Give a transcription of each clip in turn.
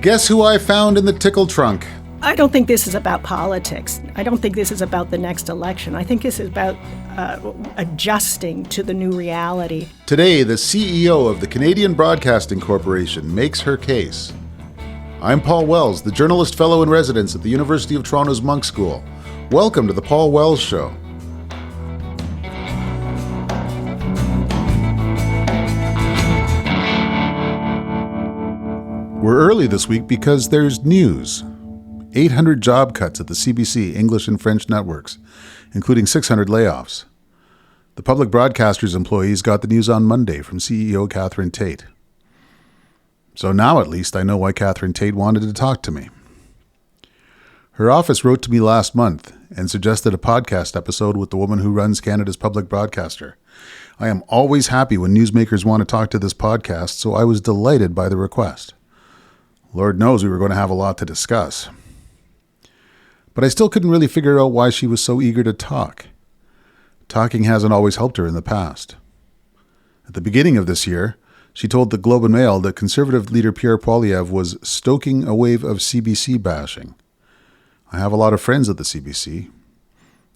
Guess who I found in the tickle trunk? I don't think this is about politics. I don't think this is about the next election. I think this is about adjusting to the new reality. Today, the CEO of the Canadian Broadcasting Corporation makes her case. I'm Paul Wells, the Journalist Fellow in Residence at the University of Toronto's Monk School. Welcome to the Paul Wells Show. We're early this week because there's news. 800 job cuts at the CBC English and French networks, including 600 layoffs. The public broadcaster's employees got the news on Monday from CEO Catherine Tait. So now at least I know why Catherine Tait wanted to talk to me. Her office wrote to me last month and suggested a podcast episode with the woman who runs Canada's public broadcaster. I am always happy when newsmakers want to talk to this podcast, so I was delighted by the request. Lord knows we were going to have a lot to discuss. But I still couldn't really figure out why she was so eager to talk. Talking hasn't always helped her in the past. At the beginning of this year, she told the Globe and Mail that Conservative leader Pierre Poilievre was stoking a wave of CBC bashing. I have a lot of friends at the CBC,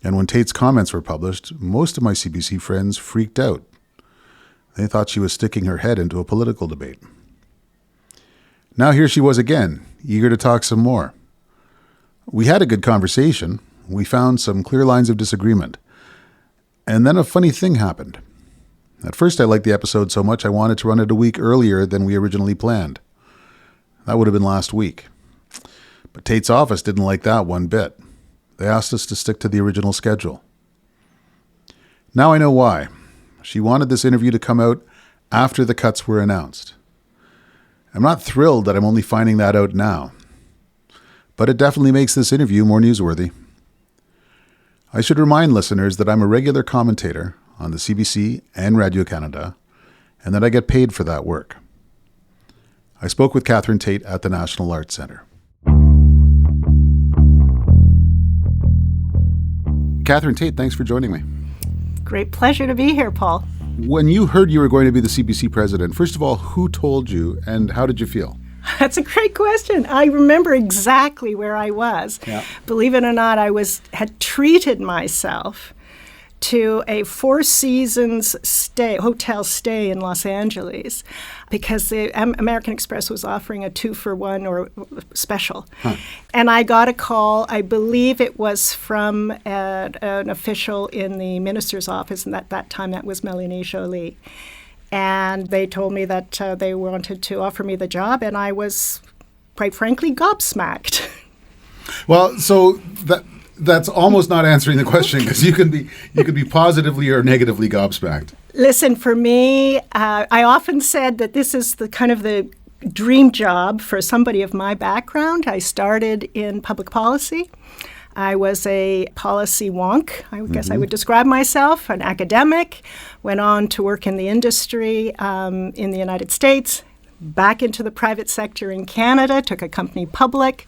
and when Tait's comments were published, most of my CBC friends freaked out. They thought she was sticking her head into a political debate. Now here she was again, eager to talk some more. We had a good conversation. We found some clear lines of disagreement. And then a funny thing happened. At first I liked the episode so much I wanted to run it a week earlier than we originally planned. That would have been last week. But Tait's office didn't like that one bit. They asked us to stick to the original schedule. Now I know why. She wanted this interview to come out after the cuts were announced. I'm not thrilled that I'm only finding that out now, but it definitely makes this interview more newsworthy. I should remind listeners that I'm a regular commentator on the CBC and Radio-Canada, and that I get paid for that work. I spoke with Catherine Tait at the National Arts Centre. Catherine Tait, thanks for joining me. Great pleasure to be here, Paul. When you heard you were going to be the CBC president, first of all, who told you and how did you feel? That's a great question. I remember exactly where I was. Yeah. Believe it or not, had treated myself to a Four Seasons hotel stay in Los Angeles because the American Express was offering a 2-for-1 or special. Huh. And I got a call, I believe it was from an official in the minister's office, and at that time that was Melanie Joly. And they told me that they wanted to offer me the job, and I was, quite frankly, gobsmacked. Well, so that's almost not answering the question, because you can be positively or negatively gobsmacked. Listen, for me, I often said that this is the kind of the dream job for somebody of my background. I started in public policy. I was a policy wonk, I guess I would describe myself, an academic, went on to work in the industry in the United States, back into the private sector in Canada, took a company public,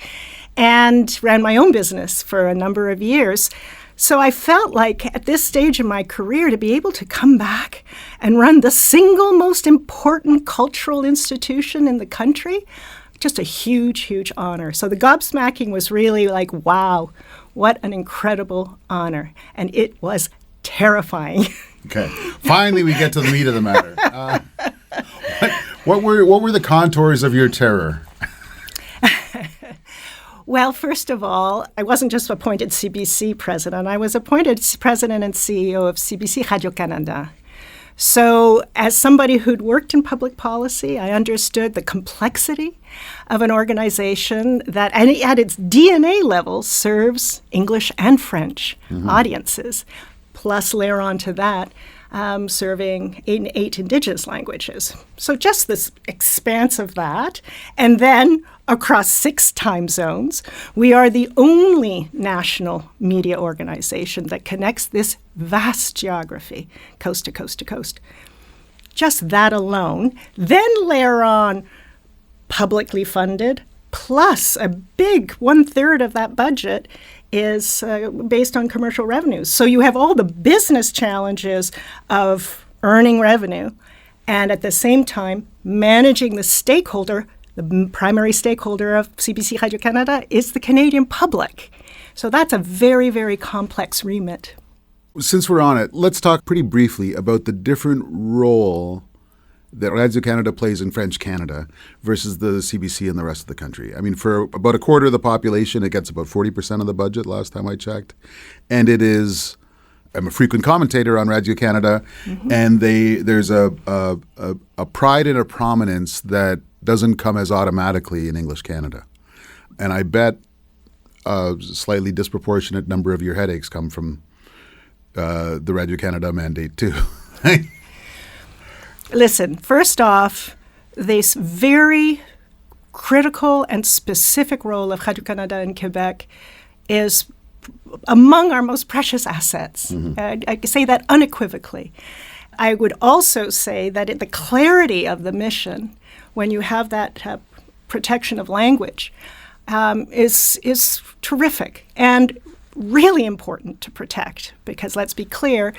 and ran my own business for a number of years. So I felt like at this stage in my career to be able to come back and run the single most important cultural institution in the country, just a huge, huge honor. So the gobsmacking was really like, wow, what an incredible honor. And it was terrifying. Okay. Finally, we get to the meat of the matter. What were the contours of your terror? Well, first of all, I wasn't just appointed CBC president. I was appointed president and CEO of CBC Radio-Canada. So as somebody who'd worked in public policy, I understood the complexity of an organization that at its DNA level serves English and French audiences, plus layer on to that, serving eight Indigenous languages. So just this expanse of that. And then across 6 time zones, we are the only national media organization that connects this vast geography, coast to coast to coast. Just that alone. Then layer on publicly funded, plus a big 1/3 of that budget is based on commercial revenues. So you have all the business challenges of earning revenue and at the same time managing the stakeholder The primary stakeholder of CBC Radio-Canada is the Canadian public. So that's a very, very complex remit. Since we're on it, let's talk pretty briefly about the different role that Radio-Canada plays in French Canada versus the CBC in the rest of the country. I mean, for about a quarter of the population, it gets about 40% of the budget last time I checked. And I'm a frequent commentator on Radio-Canada, and there's a pride and a prominence that doesn't come as automatically in English Canada. And I bet a slightly disproportionate number of your headaches come from the Radio-Canada mandate too. Listen, first off, this very critical and specific role of Radio-Canada in Quebec is among our most precious assets. I say that unequivocally. I would also say that the clarity of the mission, when you have that protection of language, is terrific and really important to protect, because let's be clear,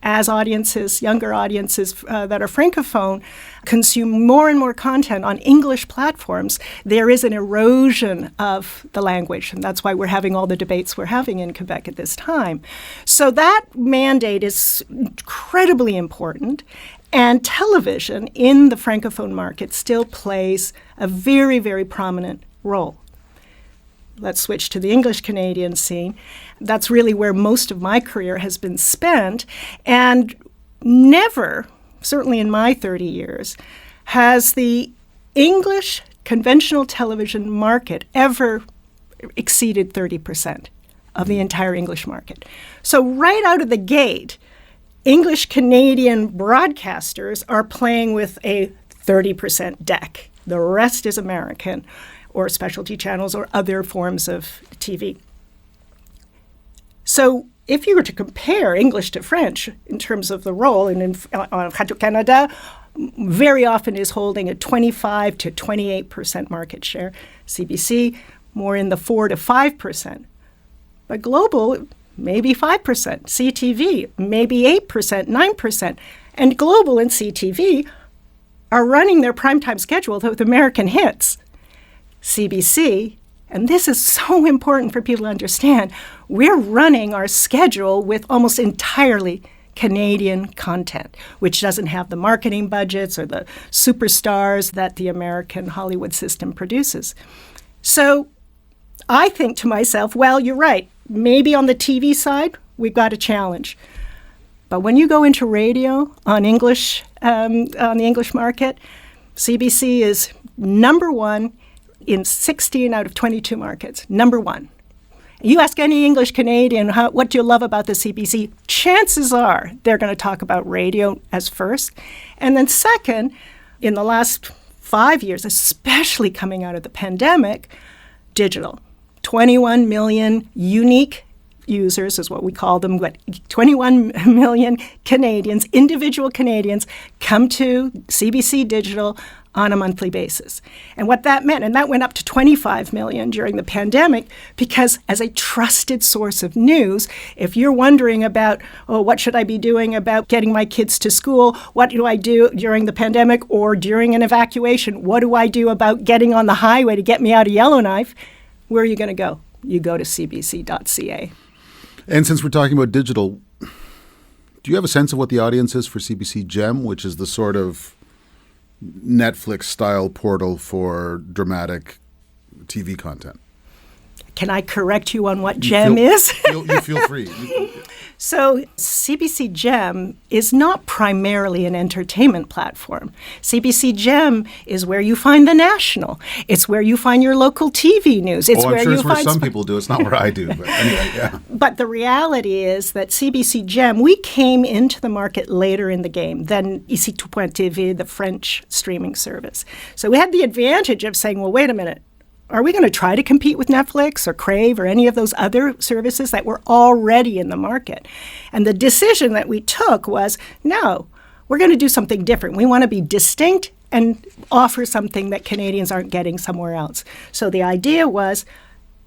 as audiences, younger audiences that are francophone, consume more and more content on English platforms, there is an erosion of the language, and that's why we're having all the debates we're having in Quebec at this time. So that mandate is incredibly important, and television in the francophone market still plays a very, very prominent role. Let's switch to the English Canadian scene. That's really where most of my career has been spent. And never, certainly in my 30 years, has the English conventional television market ever exceeded 30% of the entire English market. So right out of the gate, English Canadian broadcasters are playing with a 30% deck. The rest is American, or specialty channels, or other forms of TV. So if you were to compare English to French in terms of the role, and Radio-Canada very often is holding a 25 to 28% market share. CBC, more in the 4 to 5%. But global, maybe 5%. CTV, maybe 8%, 9%. And global and CTV are running their primetime schedule with American hits. CBC, and this is so important for people to understand, we're running our schedule with almost entirely Canadian content, which doesn't have the marketing budgets or the superstars that the American Hollywood system produces. So I think to myself, well, you're right. Maybe on the TV side, we've got a challenge. But when you go into radio on English, on the English market, CBC is number one in 16 out of 22 markets, number one. You ask any English Canadian, what do you love about the CBC? Chances are they're going to talk about radio as first. And then second, in the last 5 years, especially coming out of the pandemic, digital. 21 million unique users is what we call them, but 21 million Canadians, individual Canadians, come to CBC Digital on a monthly basis. And what that meant, and that went up to 25 million during the pandemic, because as a trusted source of news, if you're wondering about, what should I be doing about getting my kids to school? What do I do during the pandemic or during an evacuation? What do I do about getting on the highway to get me out of Yellowknife? Where are you going to go? You go to cbc.ca. And since we're talking about digital, do you have a sense of what the audience is for CBC Gem, which is the sort of Netflix-style portal for dramatic TV content? Can I correct you on what Gem is? You feel free. So CBC Gem is not primarily an entertainment platform. CBC Gem is where you find The National. It's where you find your local TV news. It's I'm sure it's where some people do. It's not where I do. But anyway, yeah. But the reality is that CBC Gem, we came into the market later in the game than Ici Tout.tv, the French streaming service. So we had the advantage of saying, well, wait a minute. Are we going to try to compete with Netflix or Crave or any of those other services that were already in the market? And the decision that we took was, no, we're going to do something different. We want to be distinct and offer something that Canadians aren't getting somewhere else. So the idea was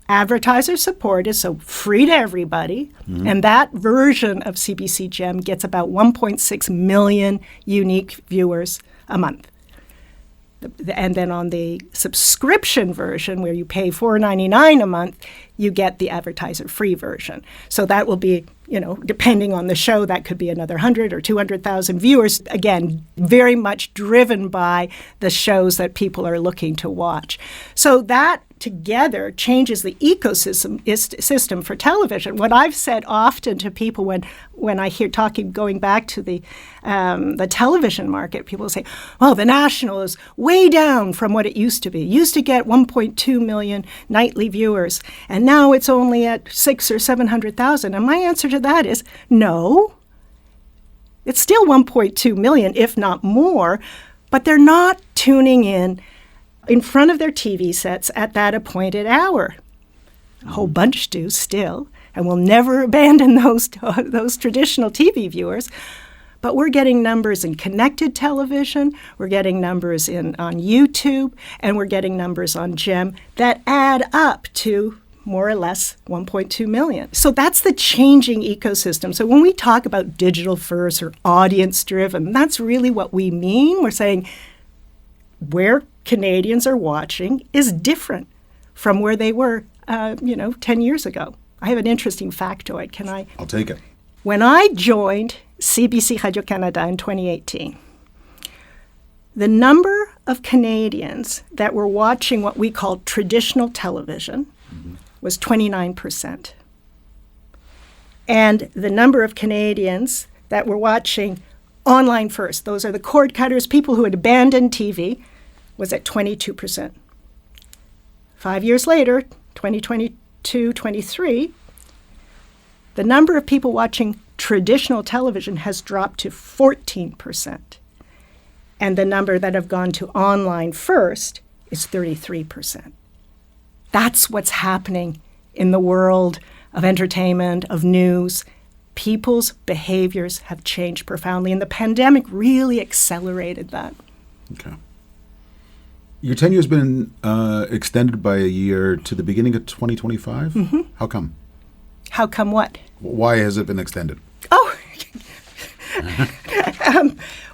advertiser supported, so free to everybody, and that version of CBC Gem gets about 1.6 million unique viewers a month. And then on the subscription version, where you pay $4.99 a month, you get the advertiser-free version. So that will be, depending on the show, that could be another 100 or 200,000 viewers. Again, very much driven by the shows that people are looking to watch. So that together changes the ecosystem for television. What I've said often to people when I hear going back to the television market, people say, well, the National is way down from what it used to be. It used to get 1.2 million nightly viewers, and now it's only at 600,000 or 700,000. And my answer to that is no. It's still 1.2 million, if not more, but they're not tuning in front of their TV sets at that appointed hour. A whole bunch do still, and we'll never abandon those traditional TV viewers. But we're getting numbers in connected television, we're getting numbers on YouTube, and we're getting numbers on GEM that add up to more or less 1.2 million. So that's the changing ecosystem. So when we talk about digital first or audience driven, that's really what we mean. We're saying where Canadians are watching is different from where they were, 10 years ago. I have an interesting factoid. I'll take it. When I joined CBC Radio-Canada in 2018, the number of Canadians that were watching what we call traditional television was 29%. And the number of Canadians that were watching online first, those are the cord cutters, people who had abandoned TV, was at 22%. 5 years later, 2022-23, the number of people watching traditional television has dropped to 14%. And the number that have gone to online first is 33%. That's what's happening in the world of entertainment, of news. People's behaviors have changed profoundly, and the pandemic really accelerated that. Okay. Your tenure has been extended by a year to the beginning of 2025? Mm-hmm. How come? How come what? Why has it been extended? Oh,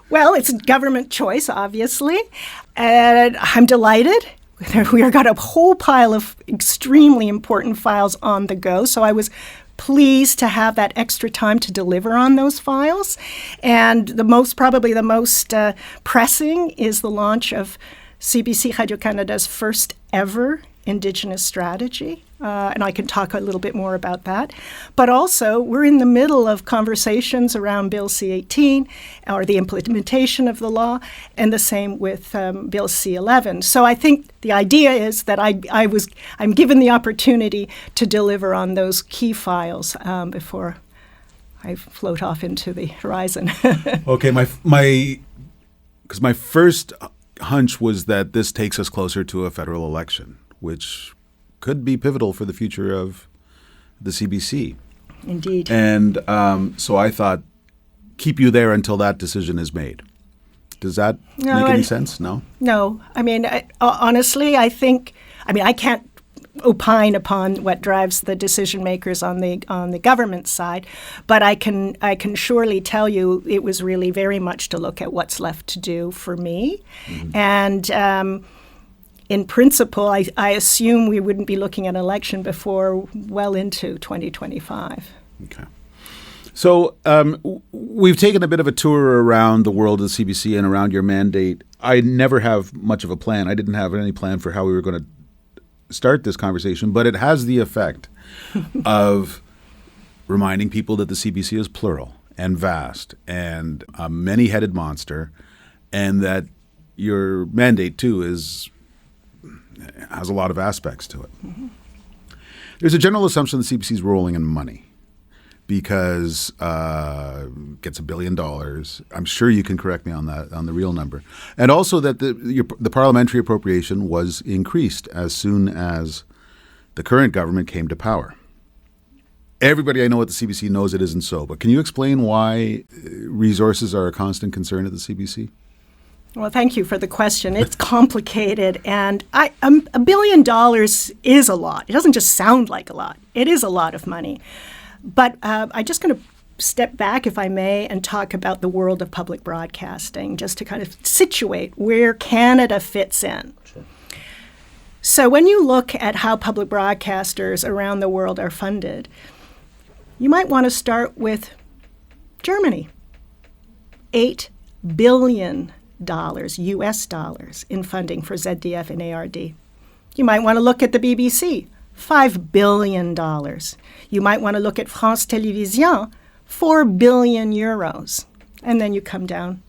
well, it's government choice, obviously. And I'm delighted. We've got a whole pile of extremely important files on the go. So I was pleased to have that extra time to deliver on those files. And probably the most pressing is the launch of CBC Radio-Canada's first ever Indigenous strategy. And I can talk a little bit more about that. But also, we're in the middle of conversations around Bill C-18, or the implementation of the law, and the same with Bill C-11. So I think the idea is that I'm given the opportunity to deliver on those key files before I float off into the horizon. Okay, because my first hunch was that this takes us closer to a federal election, which could be pivotal for the future of the CBC. Indeed. And so I thought, keep you there until that decision is made. Does that make any sense? No? No. I mean, honestly, I can't opine upon what drives the decision makers on the government side, but I can surely tell you it was really very much to look at what's left to do for me. Mm-hmm. And in principle, I assume we wouldn't be looking at an election before well into 2025. Okay. So we've taken a bit of a tour around the world of the CBC and around your mandate. I never have much of a plan. I didn't have any plan for how we were going to start this conversation, but it has the effect of reminding people that the CBC is plural and vast and a many-headed monster, and that your mandate, too, has a lot of aspects to it. Mm-hmm. There's a general assumption the CBC is rolling in money because it gets $1 billion. I'm sure you can correct me on that, on the real number. And also that the parliamentary appropriation was increased as soon as the current government came to power. Everybody I know at the CBC knows it isn't so, but can you explain why resources are a constant concern at the CBC? Well, thank you for the question. It's complicated, and $1 billion is a lot. It doesn't just sound like a lot. It is a lot of money. But I'm just going to step back, if I may, and talk about the world of public broadcasting, just to kind of situate where Canada fits in. Sure. So when you look at how public broadcasters around the world are funded, you might want to start with Germany. $8 billion US dollars in funding for ZDF and ARD. You might want to look at the BBC, $5 billion. You might want to look at France Télévisions, 4 billion euros. And then you come down,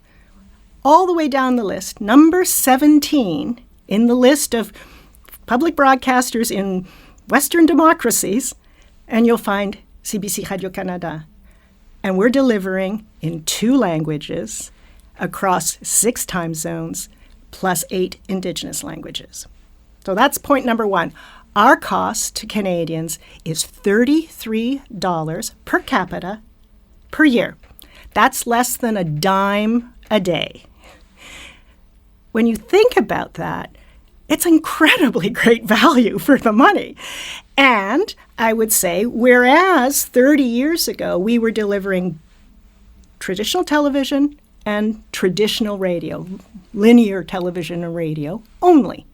all the way down the list, number 17 in the list of public broadcasters in Western democracies, and you'll find CBC Radio-Canada. And we're delivering in 2 languages across 6 time zones, plus 8 Indigenous languages. So that's point number 1. Our cost to Canadians is $33 per capita per year. That's less than a dime a day. When you think about that, it's incredibly great value for the money. And I would say, whereas 30 years ago we were delivering traditional television and traditional radio, linear television and radio only.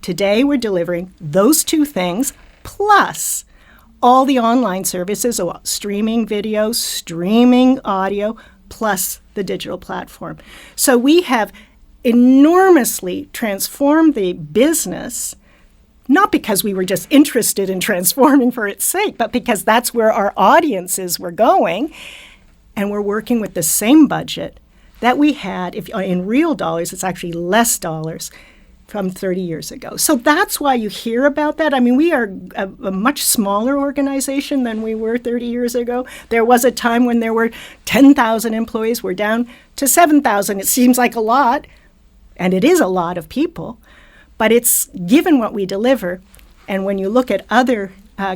Today we're delivering those 2 things plus all the online services, so streaming video, streaming audio, plus the digital platform. So we have enormously transformed the business, not because we were just interested in transforming for its sake, but because that's where our audiences were going. And we're working with the same budget that we had, if in real dollars, it's actually less dollars from 30 years ago. So that's why you hear about that. I mean, we are a much smaller organization than we were 30 years ago. There was a time when there were 10,000 employees. We're down to 7,000. It seems like a lot, and it is a lot of people, but it's given what we deliver. And when you look at other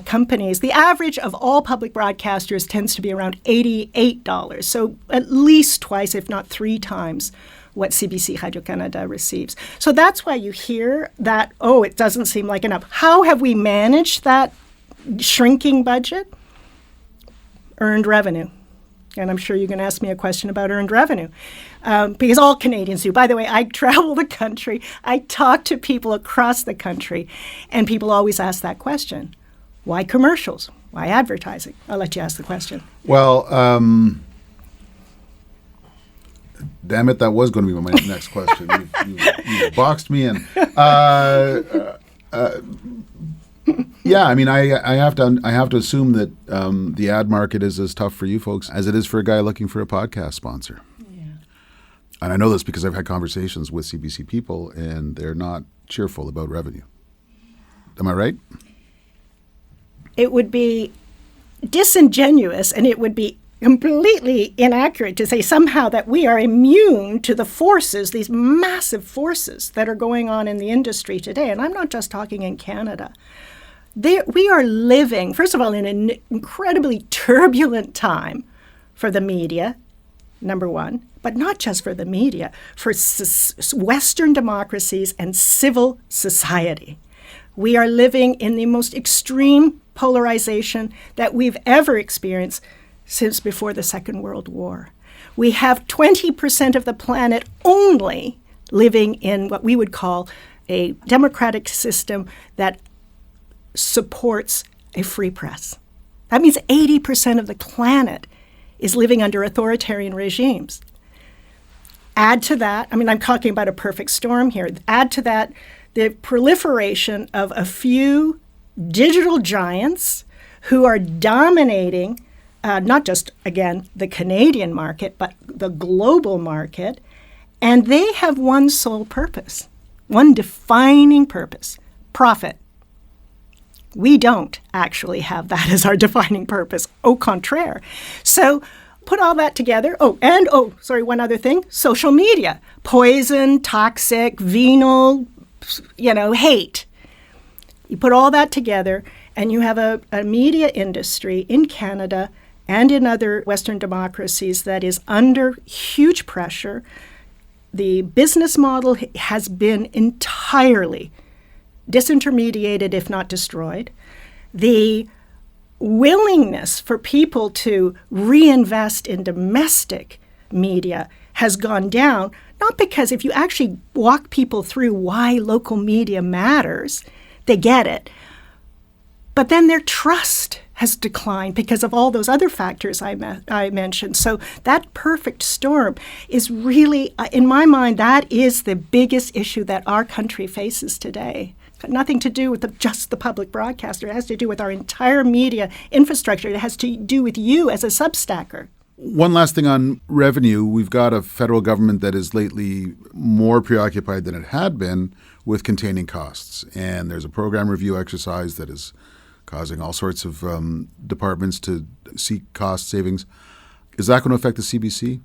companies, the average of all public broadcasters tends to be around $88. So at least twice, if not 3 times, what CBC Radio-Canada receives. So that's why you hear that, oh, it doesn't seem like enough. How have we managed that shrinking budget? Earned revenue. And I'm sure you're going to ask me a question about earned revenue, because all Canadians do. By the way, I travel the country. I talk to people across the country, and people always ask that question. Why commercials? Why advertising? I'll let you ask the question. Well, damn it, that was going to be my next question. You boxed me in. Yeah, I mean, I have to assume that the ad market is as tough for you folks as it is for a guy looking for a podcast sponsor. Yeah. And I know this because I've had conversations with CBC people, and they're not cheerful about revenue. Am I right? It would be disingenuous, and it would be completely inaccurate to say somehow that we are immune to the forces, these massive forces that are going on in the industry today. And I'm not just talking in Canada. We are living, first of all, in an incredibly turbulent time for the media, number one, but not just for the media, for Western democracies and civil society. We are living in the most extreme polarization that we've ever experienced since before the Second World War. We have 20% of the planet only living in what we would call a democratic system that supports a free press. That means 80% of the planet is living under authoritarian regimes. Add to that, I mean, I'm talking about a perfect storm here. Add to that the proliferation of a few digital giants who are dominating not just, again, the Canadian market, but the global market. And they have one sole purpose, one defining purpose: profit. We don't actually have that as our defining purpose. Au contraire. So put all that together. One other thing, social media. Poison, toxic, venal, hate. You put all that together, and you have a media industry in Canada and in other Western democracies that is under huge pressure. The business model has been entirely disintermediated, if not destroyed. The willingness for people to reinvest in domestic media has gone down, not because if you actually walk people through why local media matters, they get it. But then their trust has declined because of all those other factors I mentioned. So that perfect storm is really, in my mind, that is the biggest issue that our country faces today. It's got nothing to do with just the public broadcaster. It has to do with our entire media infrastructure. It has to do with you as a substacker. One last thing on revenue. We've got a federal government that is lately more preoccupied than it had been with containing costs. And there's a program review exercise that is causing all sorts of departments to seek cost savings. Is that going to affect the CBC?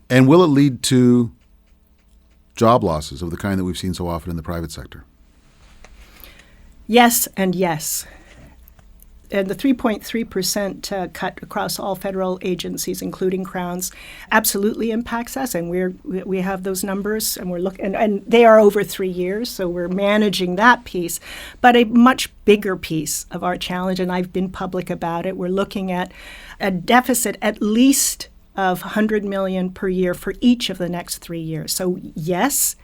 And will it lead to job losses of the kind that we've seen so often in the private sector? Yes and yes. And the 3.3% cut across all federal agencies, including Crown's, absolutely impacts us. And we have those numbers, and we're looking, and they are over 3 years, so we're managing that piece. But a much bigger piece of our challenge, and I've been public about it, we're looking at a deficit at least of $100 million per year for each of the next 3 years. So yes,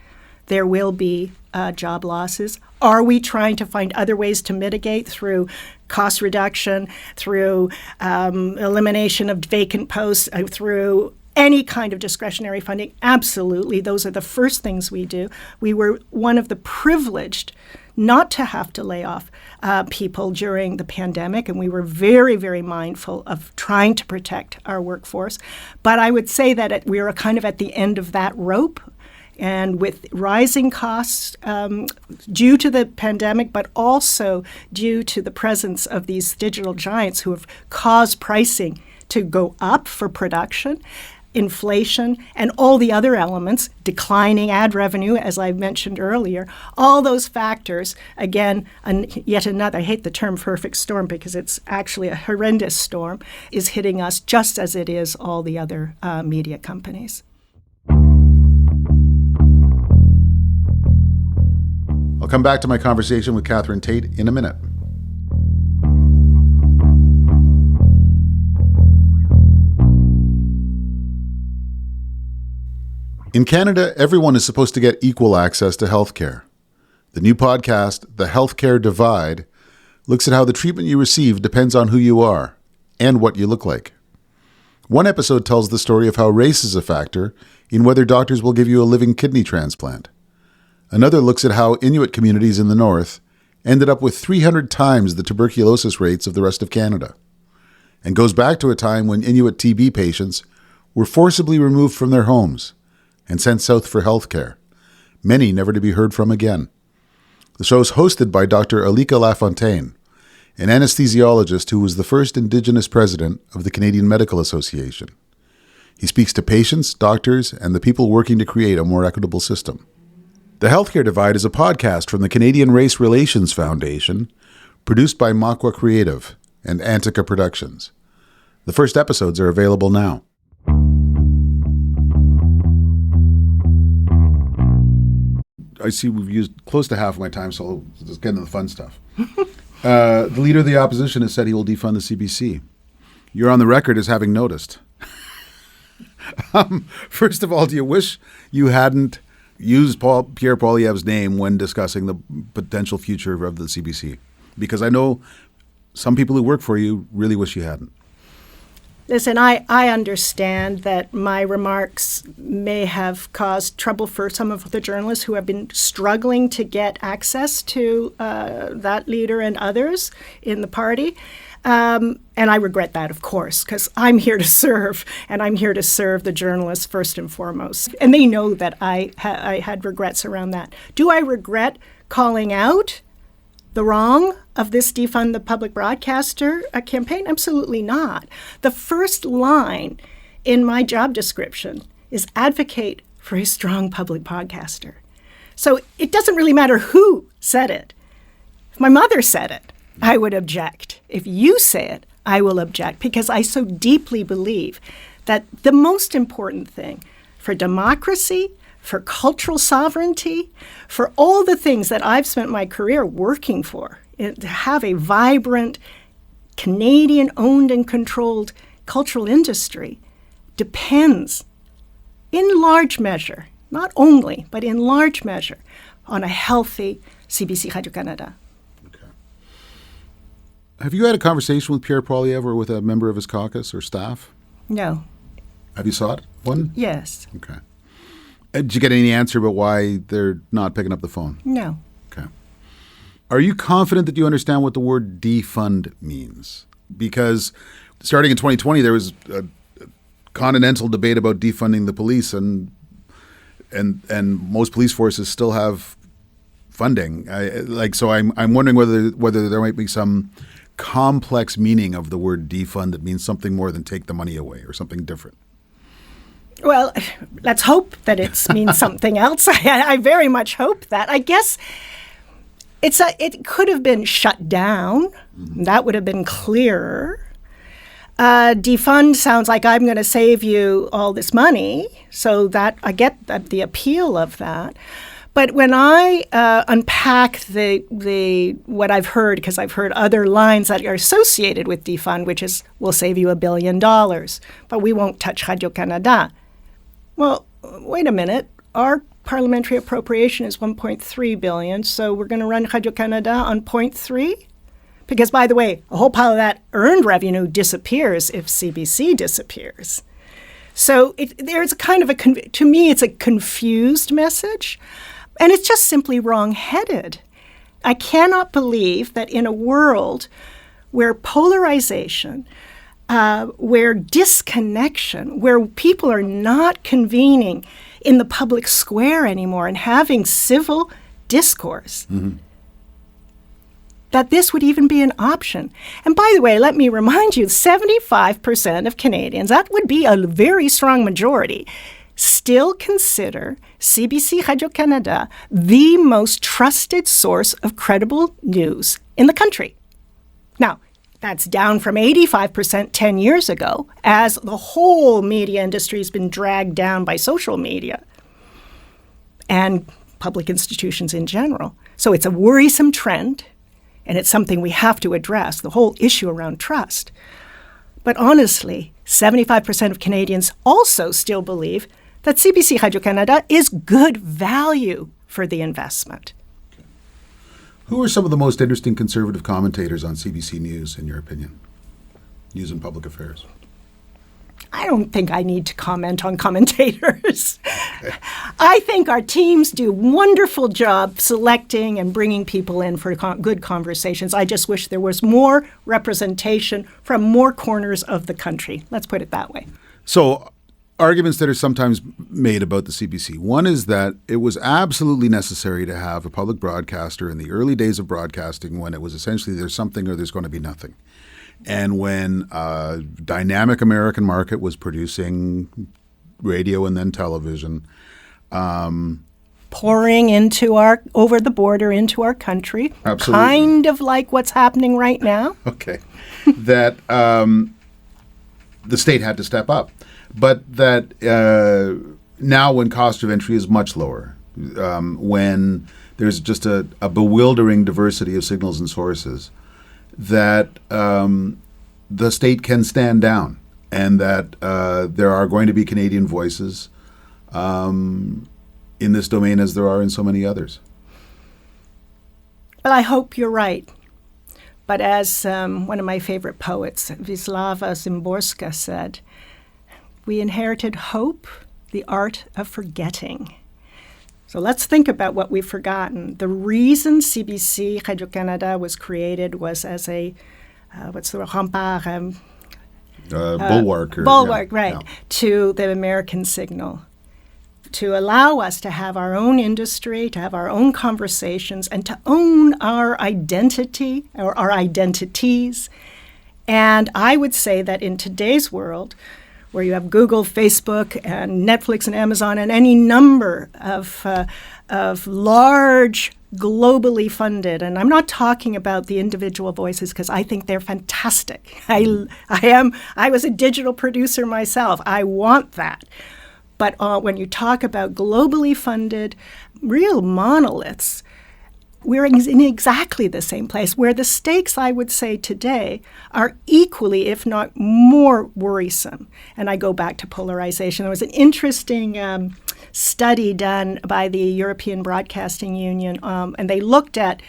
there will be job losses. Are we trying to find other ways to mitigate through cost reduction, through elimination of vacant posts, through any kind of discretionary funding? Absolutely. Those are the first things we do. We were one of the privileged not to have to lay off people during the pandemic, and we were very, very mindful of trying to protect our workforce. But I would say that we are kind of at the end of that rope. And with rising costs due to the pandemic, but also due to the presence of these digital giants who have caused pricing to go up for production, inflation, and all the other elements, declining ad revenue, as I mentioned earlier, all those factors, again, yet another, I hate the term perfect storm because it's actually a horrendous storm, is hitting us just as it is all the other media companies. I'll come back to my conversation with Catherine Tait in a minute. In Canada, everyone is supposed to get equal access to healthcare. The new podcast, The Healthcare Divide, looks at how the treatment you receive depends on who you are and what you look like. One episode tells the story of how race is a factor in whether doctors will give you a living kidney transplant. Another looks at how Inuit communities in the north ended up with 300 times the tuberculosis rates of the rest of Canada, and goes back to a time when Inuit TB patients were forcibly removed from their homes and sent south for health care, many never to be heard from again. The show is hosted by Dr. Alika Lafontaine, an anesthesiologist who was the first Indigenous president of the Canadian Medical Association. He speaks to patients, doctors, and the people working to create a more equitable system. The Healthcare Divide is a podcast from the Canadian Race Relations Foundation, produced by Makwa Creative and Antica Productions. The first episodes are available now. I see we've used close to half of my time, so let's get into the fun stuff. The leader of the opposition has said he will defund the CBC. You're on the record as having noticed. First of all, do you wish you hadn't used Pierre Poilievre's name when discussing the potential future of the CBC? Because I know some people who work for you really wish you hadn't. Listen, I understand that my remarks may have caused trouble for some of the journalists who have been struggling to get access to that leader and others in the party. And I regret that, of course, because I'm here to serve, and I'm here to serve the journalists first and foremost. And they know that I had regrets around that. Do I regret calling out the wrong of this defund the public broadcaster campaign? Absolutely not. The first line in my job description is advocate for a strong public broadcaster. So it doesn't really matter who said it. If my mother said it, I would object. If you say it, I will object, because I so deeply believe that the most important thing for democracy, for cultural sovereignty, for all the things that I've spent my career working for, to have a vibrant, Canadian-owned and controlled cultural industry depends in large measure, not only, but in large measure, on a healthy CBC Radio-Canada. Okay. Have you had a conversation with Pierre Poilievre or with a member of his caucus or staff? No. Have you sought one? Yes. Okay. Did you get any answer about why they're not picking up the phone? No. Okay. Are you confident that you understand what the word defund means? Because starting in 2020, there was a continental debate about defunding the police, and most police forces still have funding. So I'm wondering whether there might be some complex meaning of the word defund that means something more than take the money away or something different. Well, let's hope that it means something else. I very much hope that. I guess it could have been shut down. Mm-hmm. That would have been clearer. Defund sounds like I'm going to save you all this money, so that I get the appeal of that. But when I unpack the what I've heard, because I've heard other lines that are associated with defund, which is we'll save you $1 billion, but we won't touch Radio-Canada. Well, wait a minute. Our parliamentary appropriation is $1.3 billion, so we're going to run Radio-Canada on 0.3? Because, by the way, a whole pile of that earned revenue disappears if CBC disappears. So there's a kind of to me, it's a confused message, and it's just simply wrong-headed. I cannot believe that in a world where polarization, where disconnection, where people are not convening in the public square anymore and having civil discourse, mm-hmm. that this would even be an option. And by the way, let me remind you, 75% of Canadians, that would be a very strong majority, still consider CBC Radio-Canada the most trusted source of credible news in the country. Now, that's down from 85% 10 years ago, as the whole media industry has been dragged down by social media and public institutions in general. So it's a worrisome trend, and it's something we have to address, the whole issue around trust. But honestly, 75% of Canadians also still believe that CBC Radio-Canada is good value for the investment. Who are some of the most interesting conservative commentators on CBC News, in your opinion? News and Public Affairs. I don't think I need to comment on commentators. Okay. I think our teams do a wonderful job selecting and bringing people in for good conversations. I just wish there was more representation from more corners of the country. Let's put it that way. So, arguments that are sometimes made about the CBC. One is that it was absolutely necessary to have a public broadcaster in the early days of broadcasting when it was essentially there's something or there's going to be nothing. And when a dynamic American market was producing radio and then television. Pouring into over the border into our country. Absolutely. Kind of like what's happening right now. Okay. That the state had to step up. But that now when cost of entry is much lower, when there's just a bewildering diversity of signals and sources, that the state can stand down and that there are going to be Canadian voices in this domain as there are in so many others. Well, I hope you're right. But as one of my favorite poets, Wisława Szymborska, said, we inherited hope, the art of forgetting. So let's think about what we've forgotten. The reason CBC Radio-Canada was created was as a, rempart? Bulwark. Bulwark, yeah, right, yeah. To the American signal, to allow us to have our own industry, to have our own conversations, and to own our identity, or our identities. And I would say that in today's world, where you have Google, Facebook, and Netflix, and Amazon, and any number of large, globally funded, and I'm not talking about the individual voices because I think they're fantastic. I was a digital producer myself. I want that. But when you talk about globally funded, real monoliths, we're in exactly the same place where the stakes, I would say today, are equally, if not more, worrisome. And I go back to polarization. There was an interesting study done by the European Broadcasting Union, and they looked at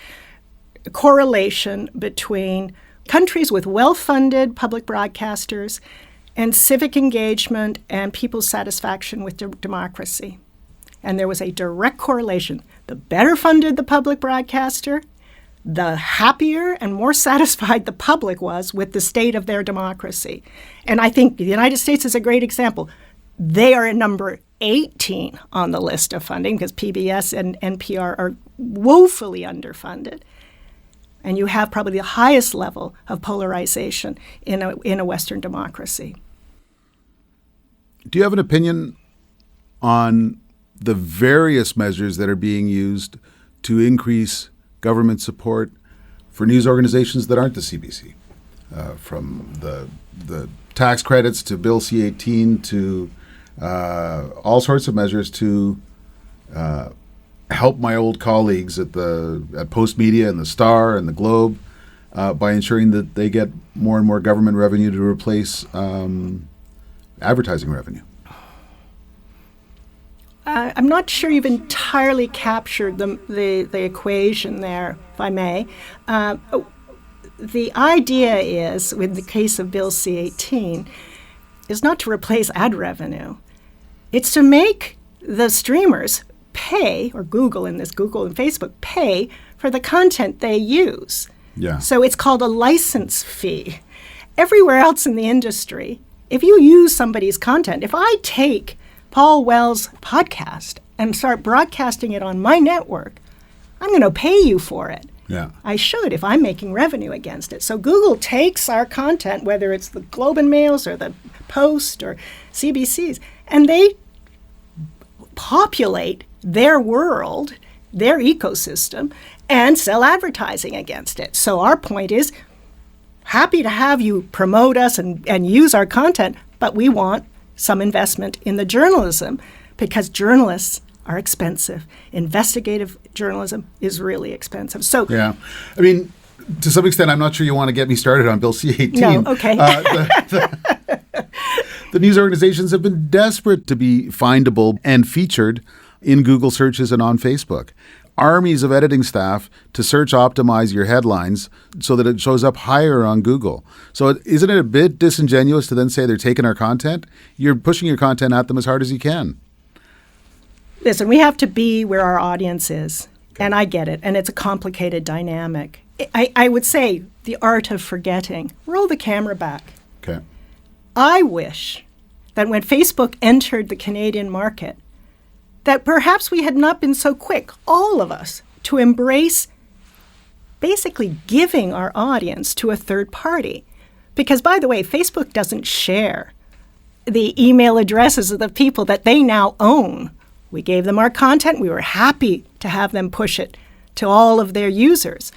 correlation between countries with well-funded public broadcasters and civic engagement and people's satisfaction with democracy. And there was a direct correlation. The better funded the public broadcaster, the happier and more satisfied the public was with the state of their democracy. And I think the United States is a great example. They are at number 18 on the list of funding because PBS and NPR are woefully underfunded. And you have probably the highest level of polarization in a Western democracy. Do you have an opinion on the various measures that are being used to increase government support for news organizations that aren't the CBC? From the tax credits to Bill C-18 to all sorts of measures to help my old colleagues at Post Media and the Star and the Globe by ensuring that they get more and more government revenue to replace advertising revenue. I'm not sure you've entirely captured the equation there, if I may. The idea is, with the case of Bill C-18, is not to replace ad revenue. It's to make the streamers pay, or Google and Facebook pay for the content they use. Yeah. So it's called a license fee. Everywhere else in the industry, if you use somebody's content, if I take Paul Wells' podcast and start broadcasting it on my network, I'm going to pay you for it. Yeah. I should if I'm making revenue against it. So Google takes our content, whether it's the Globe and Mails or the Post or CBC's, and they populate their world, their ecosystem, and sell advertising against it. So our point is, happy to have you promote us and use our content, but we want some investment in the journalism because journalists are expensive. Investigative journalism is really expensive. So yeah, I mean, to some extent, I'm not sure you want to get me started on Bill C-18. No, okay. The news organizations have been desperate to be findable and featured in Google searches and on Facebook. Armies of editing staff to search optimize your headlines so that it shows up higher on Google. So isn't it a bit disingenuous to then say they're taking our content? You're pushing your content at them as hard as you can. Listen, we have to be where our audience is, and I get it, and it's a complicated dynamic. I would say the art of forgetting. Roll the camera back. Okay. I wish that when Facebook entered the Canadian market, that perhaps we had not been so quick, all of us, to embrace basically giving our audience to a third party. Because, by the way, Facebook doesn't share the email addresses of the people that they now own. We gave them our content. We were happy to have them push it to all of their users.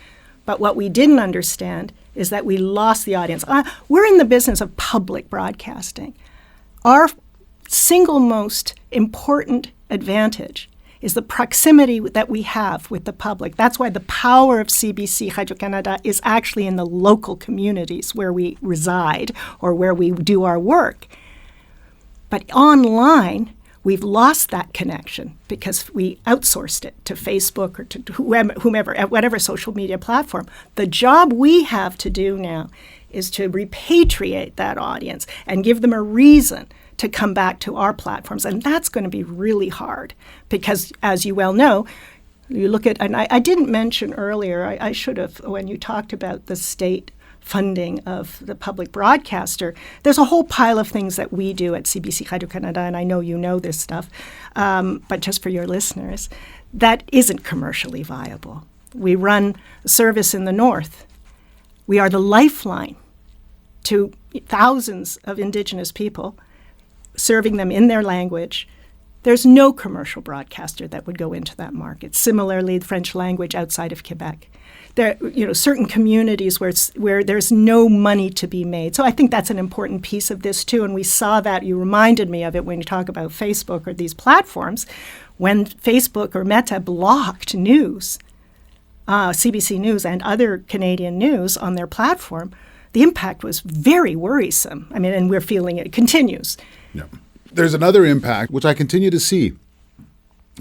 But what we didn't understand is that we lost the audience. We're in the business of public broadcasting. Our single most important advantage is the proximity that we have with the public. That's why the power of CBC Radio-Canada is actually in the local communities where we reside or where we do our work. But online, we've lost that connection because we outsourced it to Facebook or to whomever, at whatever social media platform. The job we have to do now is to repatriate that audience and give them a reason to come back to our platforms. And that's going to be really hard because, as you well know, you look at, and I didn't mention earlier, I should have, when you talked about the state funding of the public broadcaster, there's a whole pile of things that we do at CBC Radio-Canada, and I know you know this stuff, but just for your listeners, that isn't commercially viable. We run a service in the north. We are the lifeline to thousands of Indigenous people, serving them in their language. There's no commercial broadcaster that would go into that market. Similarly, the French language outside of Quebec. There are certain communities where there's no money to be made. So I think that's an important piece of this too. And we saw that, you reminded me of it when you talk about Facebook or these platforms. When Facebook or Meta blocked news, CBC News and other Canadian news on their platform, the impact was very worrisome. I mean, and we're feeling it continues. Yeah. There's another impact, which I continue to see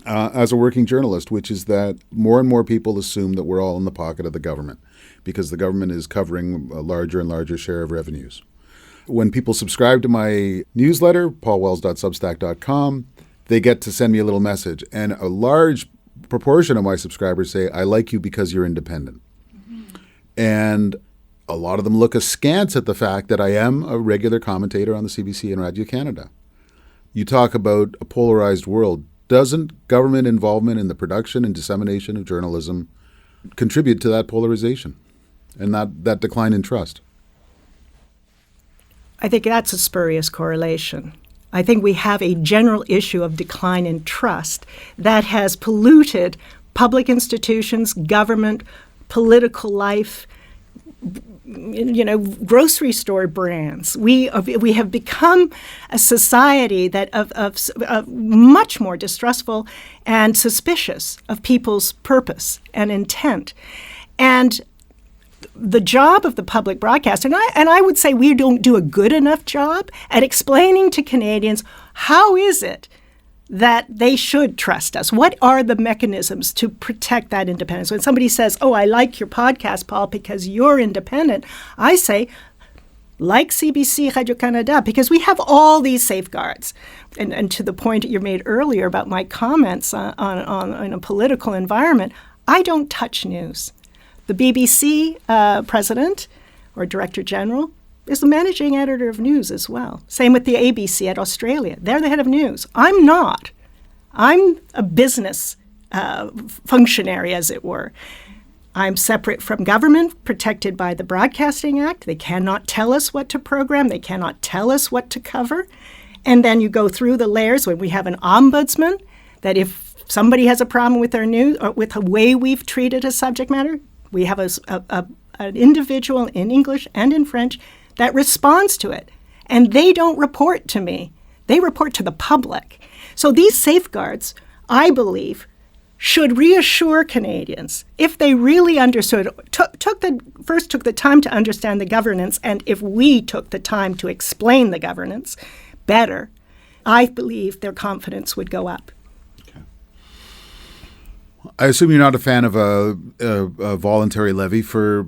as a working journalist, which is that more and more people assume that we're all in the pocket of the government because the government is covering a larger and larger share of revenues. When people subscribe to my newsletter, paulwells.substack.com, they get to send me a little message. And a large proportion of my subscribers say, I like you because you're independent. Mm-hmm. And a lot of them look askance at the fact that I am a regular commentator on the CBC and Radio Canada. You talk about a polarized world. Doesn't government involvement in the production and dissemination of journalism contribute to that polarization and that decline in trust? I think that's a spurious correlation. I think we have a general issue of decline in trust that has polluted public institutions, government, political life, grocery store brands. We have become a society that of much more distrustful and suspicious of people's purpose and intent. And the job of the public broadcaster, and I would say we don't do a good enough job at explaining to Canadians how is it that they should trust us. What are the mechanisms to protect that independence? When somebody says, oh, I like your podcast, Paul, because you're independent, I say, like CBC, Radio-Canada, because we have all these safeguards. And to the point you made earlier about my comments on a political environment, I don't touch news. The BBC president or director general is the managing editor of news as well. Same with the ABC at Australia. They're the head of news. I'm not. I'm a business functionary, as it were. I'm separate from government, protected by the Broadcasting Act. They cannot tell us what to program. They cannot tell us what to cover. And then you go through the layers when we have an ombudsman, that if somebody has a problem with our news or with the way we've treated a subject matter, we have an individual in English and in French that responds to it. And they don't report to me. They report to the public. So these safeguards, I believe, should reassure Canadians if they really understood, took the time to understand the governance, and if we took the time to explain the governance better, I believe their confidence would go up. I assume you're not a fan of a voluntary levy for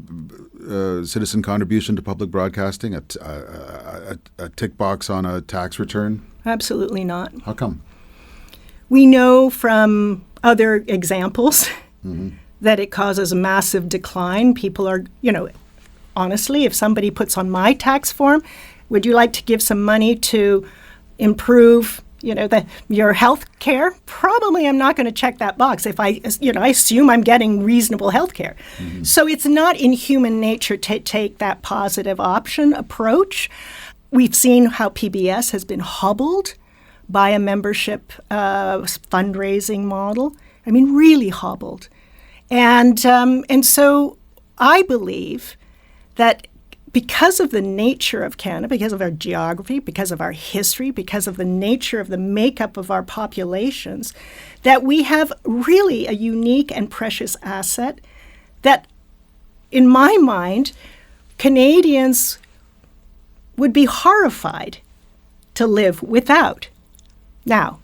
citizen contribution to public broadcasting, a tick box on a tax return? Absolutely not. How come? We know from other examples that it causes a massive decline. People are, honestly, if somebody puts on my tax form, would you like to give some money to improve your health care? Probably I'm not going to check that box if I assume I'm getting reasonable health care. Mm-hmm. So it's not in human nature to take that positive option approach. We've seen how PBS has been hobbled by a membership fundraising model. I mean, really hobbled. And so I believe that because of the nature of Canada, because of our geography, because of our history, because of the nature of the makeup of our populations, that we have really a unique and precious asset that, in my mind, Canadians would be horrified to live without. Now,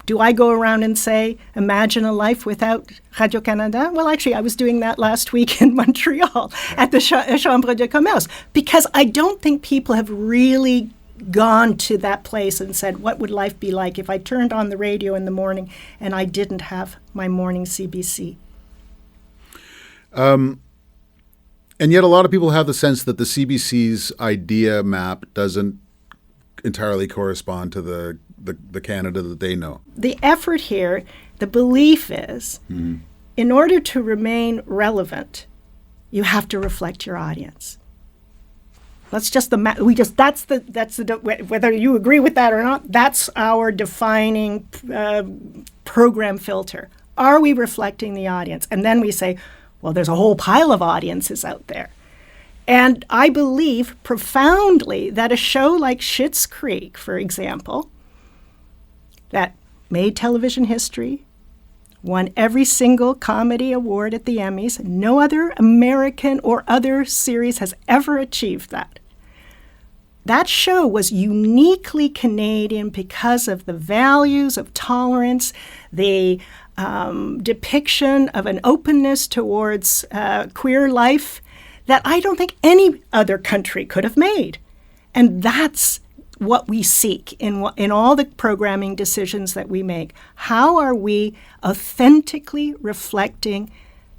do I go around and say, imagine a life without Radio-Canada? Well, actually, I was doing that last week in Montreal at the Chambre de Commerce, because I don't think people have really gone to that place and said, what would life be like if I turned on the radio in the morning and I didn't have my morning CBC? And yet a lot of people have the sense that the CBC's idea map doesn't entirely correspond to the Canada that they know. The effort here, the belief is, in order to remain relevant, you have to reflect your audience. That's just whether you agree with that or not, that's our defining program filter. Are we reflecting the audience? And then we say, well, there's a whole pile of audiences out there. And I believe profoundly that a show like Schitt's Creek, for example, that made television history, won every single comedy award at the Emmys. No other American or other series has ever achieved that. That show was uniquely Canadian because of the values of tolerance, the depiction of an openness towards queer life that I don't think any other country could have made. And that's what we seek in all the programming decisions that we make. How are we authentically reflecting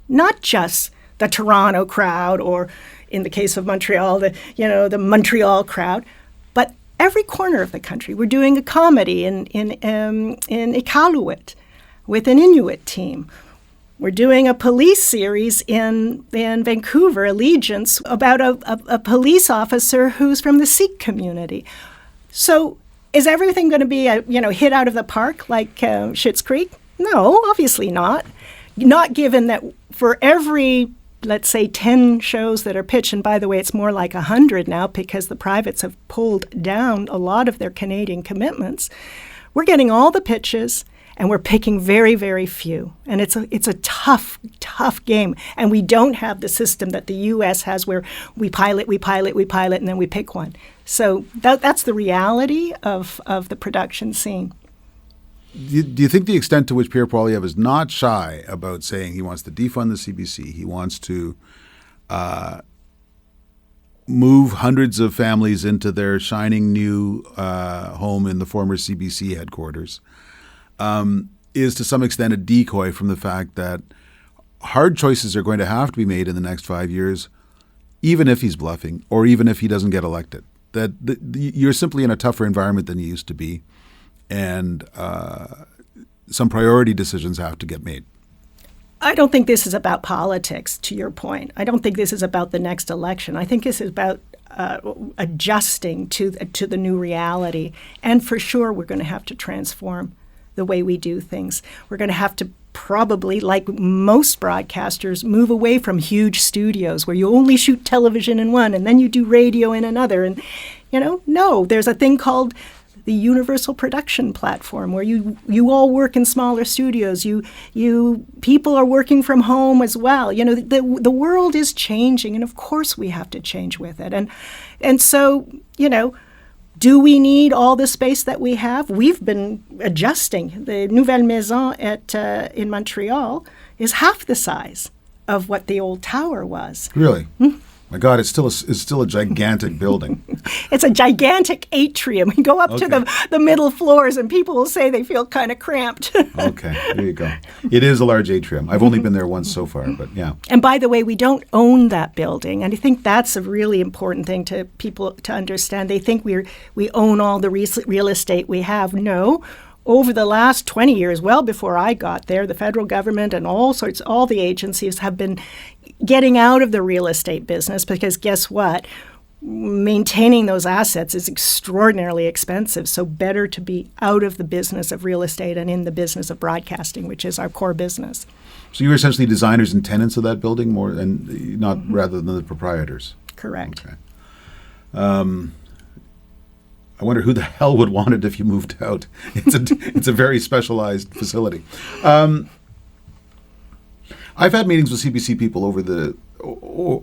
not just the Toronto crowd, or in the case of Montreal, the Montreal crowd, but every corner of the country? We're doing a comedy in Iqaluit with an Inuit team. We're doing a police series in Vancouver, Allegiance, about a police officer who's from the Sikh community. So is everything going to be hit out of the park like Schitt's Creek? No, obviously not. Not given that for every, let's say, 10 shows that are pitched, and by the way, it's more like 100 now because the privates have pulled down a lot of their Canadian commitments, we're getting all the pitches, and we're picking very, very few. And it's a tough, tough game. And we don't have the system that the U.S. has where we pilot, and then we pick one. So that's the reality of the production scene. Do you think the extent to which Pierre Poilievre is not shy about saying he wants to defund the CBC, he wants to move hundreds of families into their shining new home in the former CBC headquarters, is to some extent a decoy from the fact that hard choices are going to have to be made in the next 5 years, even if he's bluffing or even if he doesn't get elected? That you're simply in a tougher environment than you used to be, and some priority decisions have to get made. I don't think this is about politics, to your point. I don't think this is about the next election. I think this is about adjusting to the new reality. And for sure, we're going to have to transform the way we do things. We're going to have to probably, like most broadcasters, move away from huge studios where you only shoot television in one and then you do radio in another. And, no, there's a thing called the universal production platform where you all work in smaller studios. You people are working from home as well. The world is changing, and of course we have to change with it. And so, do we need all the space that we have? We've been adjusting. The Nouvelle Maison in Montreal is half the size of what the old tower was. Really? My God, it's still a gigantic building. It's a gigantic atrium. We go up to the middle floors, and people will say they feel kind of cramped. Okay, there you go. It is a large atrium. I've only been there once so far, but yeah. And by the way, we don't own that building, and I think that's a really important thing to people to understand. They think we own all the real estate we have. No. Over the last 20 years, well before I got there, the federal government and all the agencies have been getting out of the real estate business because guess what? Maintaining those assets is extraordinarily expensive. So better to be out of the business of real estate and in the business of broadcasting, which is our core business. So you're essentially designers and tenants of that building more, and not rather than the proprietors? Correct. Okay. I wonder who the hell would want it if you moved out. It's a very specialized facility. I've had meetings with CBC people over the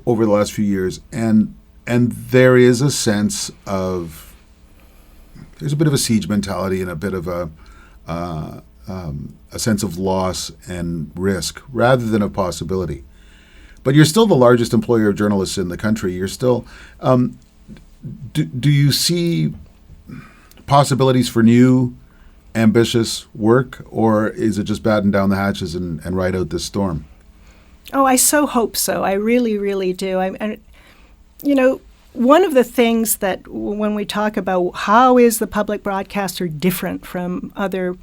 last few years, and there is a sense of there's a bit of a siege mentality and a bit of a sense of loss and risk rather than a possibility. But you're still the largest employer of journalists in the country. You're still. Do you see possibilities for new, ambitious work, or is it just batten down the hatches and ride out this storm? Oh, I so hope so. I really, really do. One of the things that when we talk about how is the public broadcaster different from other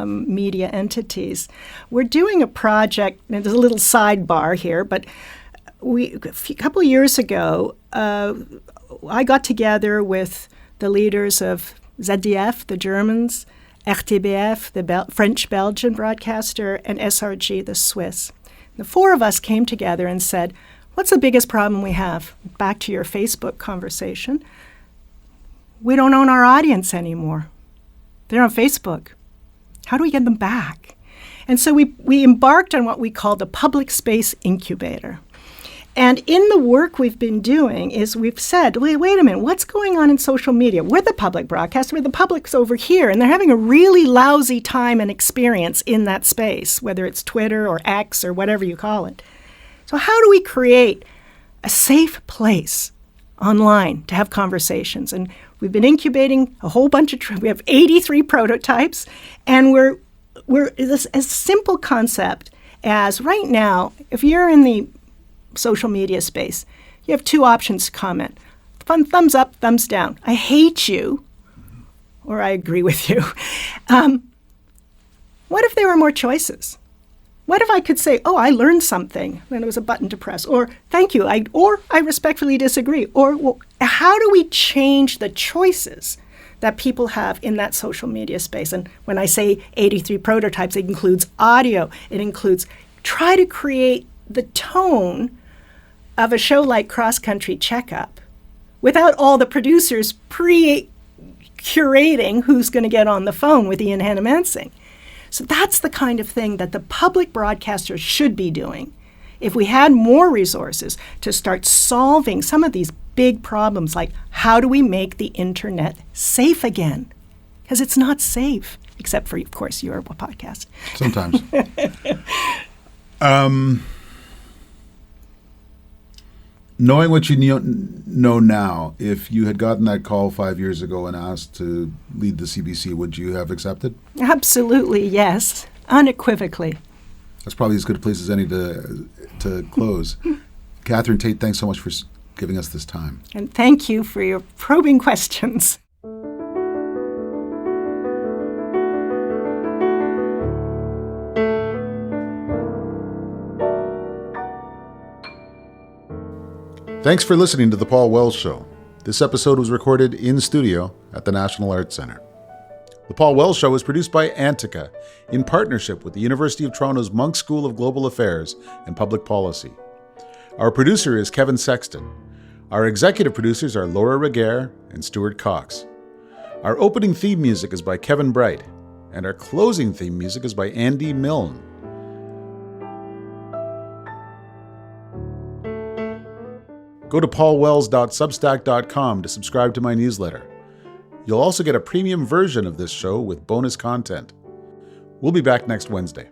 media entities, we're doing a project, and there's a little sidebar here, but a couple of years ago, I got together with the leaders of ZDF, the Germans, RTBF, the French-Belgian broadcaster, and SRG, the Swiss. The four of us came together and said, what's the biggest problem we have? Back to your Facebook conversation. We don't own our audience anymore. They're on Facebook. How do we get them back? And so we embarked on what we call the Public Space Incubator. And in the work we've been doing is we've said, wait a minute, what's going on in social media? We're the public broadcaster, the public's over here, and they're having a really lousy time and experience in that space, whether it's Twitter or X or whatever you call it. So how do we create a safe place online to have conversations? And we've been incubating a whole bunch of, we have 83 prototypes, and we're this a simple concept as right now, if you're in the social media space, you have two options to comment. Thumbs up, thumbs down. I hate you, or I agree with you. What if there were more choices? What if I could say, oh, I learned something, then it was a button to press, or thank you, or I respectfully disagree, or well, how do we change the choices that people have in that social media space? And when I say 83 prototypes, it includes audio, it includes try to create the tone of a show like Cross Country Checkup without all the producers curating who's going to get on the phone with Ian Hannah-Mansing. So that's the kind of thing that the public broadcasters should be doing if we had more resources to start solving some of these big problems, like how do we make the internet safe again? Because it's not safe, except for, of course, your podcast. Sometimes. Knowing what you know now, if you had gotten that call 5 years ago and asked to lead the CBC, would you have accepted? Absolutely, yes. Unequivocally. That's probably as good a place as any to close. Catherine Tait, thanks so much for giving us this time. And thank you for your probing questions. Thanks for listening to The Paul Wells Show. This episode was recorded in studio at the National Arts Centre. The Paul Wells Show is produced by Antica in partnership with the University of Toronto's Munk School of Global Affairs and Public Policy. Our producer is Kevin Sexton. Our executive producers are Laura Reguer and Stuart Cox. Our opening theme music is by Kevin Bright, and our closing theme music is by Andy Milne. Go to paulwells.substack.com to subscribe to my newsletter. You'll also get a premium version of this show with bonus content. We'll be back next Wednesday.